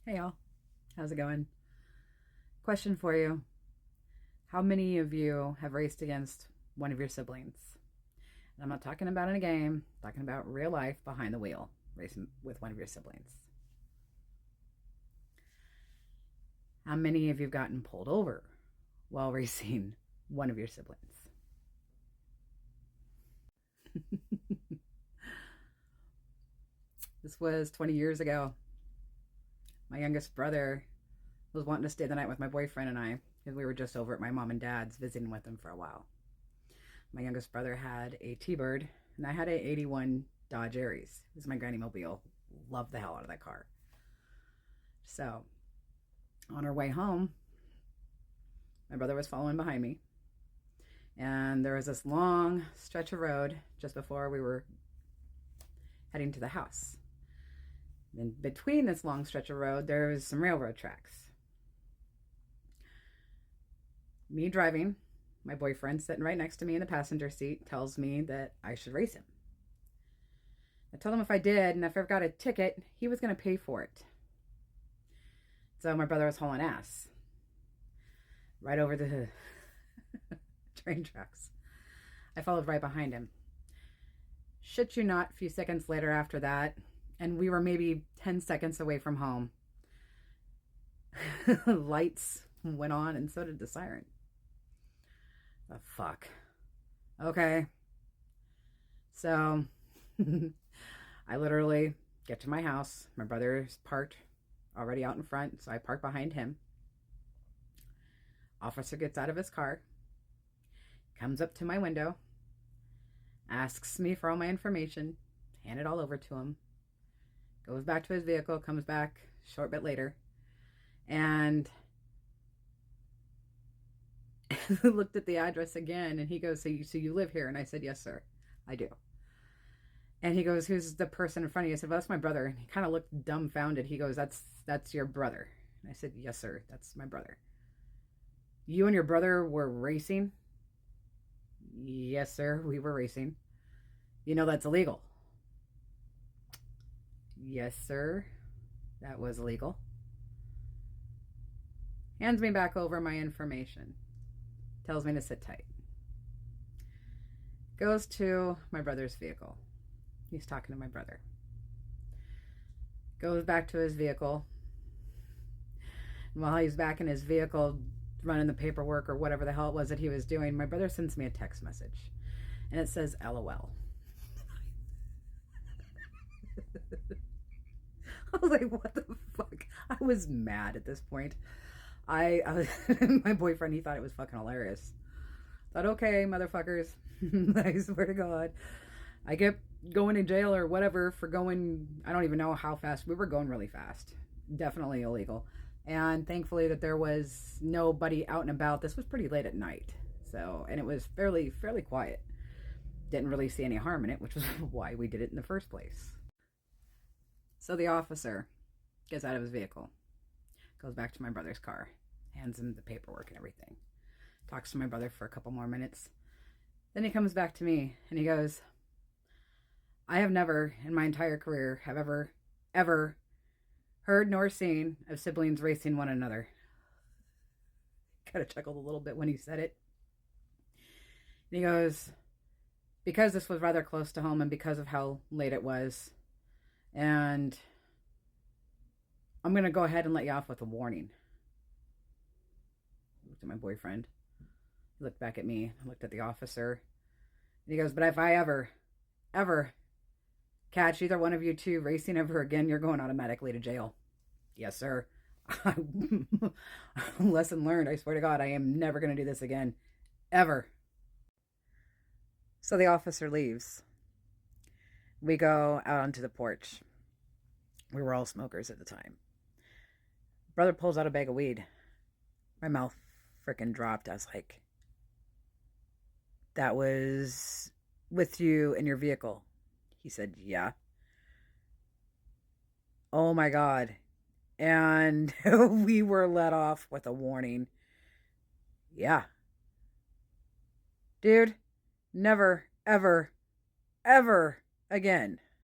Hey y'all, how's it going? Question for you. How many of you have raced against one of your siblings? And I'm not talking about in a game, I'm talking about real life behind the wheel, racing with one of your siblings. How many of you have gotten pulled over while racing one of your siblings? This was 20 years ago. My youngest brother was wanting to stay the night with my boyfriend and I because we were just over at my mom and dad's visiting with them for a while. My youngest brother had a T-Bird and I had a 81 Dodge Aries. It was my granny mobile. Loved the hell out of that car. So on our way home, my brother was following behind me, and there was this long stretch of road just before we were heading to the house. In between this long stretch of road, there was some railroad tracks. Me driving, my boyfriend sitting right next to me in the passenger seat tells me that I should race him. I told him if I did and if I ever got a ticket, he was going to pay for it. So my brother was hauling ass right over the train tracks. I followed right behind him. Shit you not, a few seconds later after that, and we were maybe 10 seconds away from home, lights went on and so did the siren. Oh, fuck. Okay. So I literally get to my house. My brother's parked already out in front, so I park behind him. Officer gets out of his car, comes up to my window, asks me for all my information, hand it all over to him, goes back to his vehicle, comes back a short bit later, and looked at the address again, and he goes, so you live here? And I said, yes, sir, I do. And he goes, who's the person in front of you? I said, well, that's my brother. And he kind of looked dumbfounded. He goes, that's your brother. And I said, yes, sir, that's my brother. You and your brother were racing? Yes, sir, we were racing. You know that's illegal? Yes, sir, that was illegal. Hands me back over my information. Tells me to sit tight. Goes to my brother's vehicle. He's talking to my brother. Goes back to his vehicle. And while he's back in his vehicle running the paperwork or whatever the hell it was that he was doing, my brother sends me a text message. And it says, LOL. I was like, what the fuck? I was mad at this point. I my boyfriend, he thought it was fucking hilarious. Thought, okay, motherfuckers. I swear to God. I get going to jail or whatever for going, I don't even know how fast. We were going really fast. Definitely illegal. And thankfully that there was nobody out and about. This was pretty late at night. So, and it was fairly quiet. Didn't really see any harm in it, which was why we did it in the first place. So the officer gets out of his vehicle, goes back to my brother's car, hands him the paperwork and everything. Talks to my brother for a couple more minutes. Then he comes back to me and he goes, I have never in my entire career have ever heard nor seen of siblings racing one another. Kind of chuckled a little bit when he said it. And he goes, because this was rather close to home and because of how late it was, and I'm going to go ahead and let you off with a warning. I looked at my boyfriend. He looked back at me. I looked at the officer. And he goes, but if I ever catch either one of you two racing ever again, you're going automatically to jail. Yes, sir. Lesson learned. I swear to God, I am never going to do this again. Ever. So the officer leaves. We go out onto the porch. We were all smokers at the time. Brother pulls out a bag of weed. My mouth freaking dropped. I was like, that was with you in your vehicle? He said, yeah. Oh my God. And we were let off with a warning. Yeah. Dude, never, ever, ever again